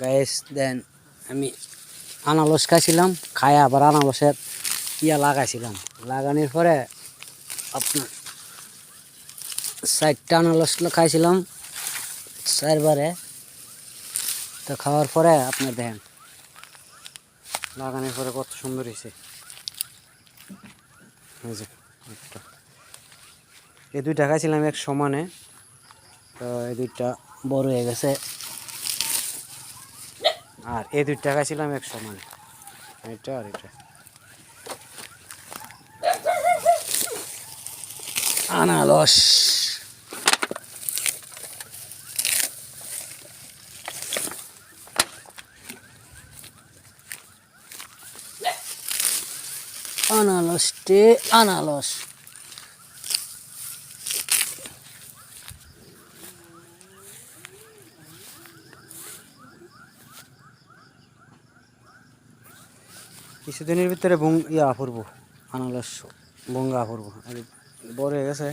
Guys দেন আমি আনারস খাইছিলাম, খাই আবার আনারসের ইয়া লাগাইছিলাম। লাগানোর পরে আপনার 4টা আনারস খাইছিলাম 4বারে। তো খাওয়ার পরে আপনার দেখেন লাগানোর পরে কত সুন্দর হয়েছে। এই 2টা খাইছিলাম এক সমানে, তো এই 2টা বড় হয়ে গেছে। আর এই 2টা খাইছিলাম এক সমানে, এটা আর এটা। আনারস আনারসটে আনারস। কিছুদিনের ভিতরে ইয়া পড়বো, আনারস ভঙ্গা পড়বো, বড় হয়ে গেছে।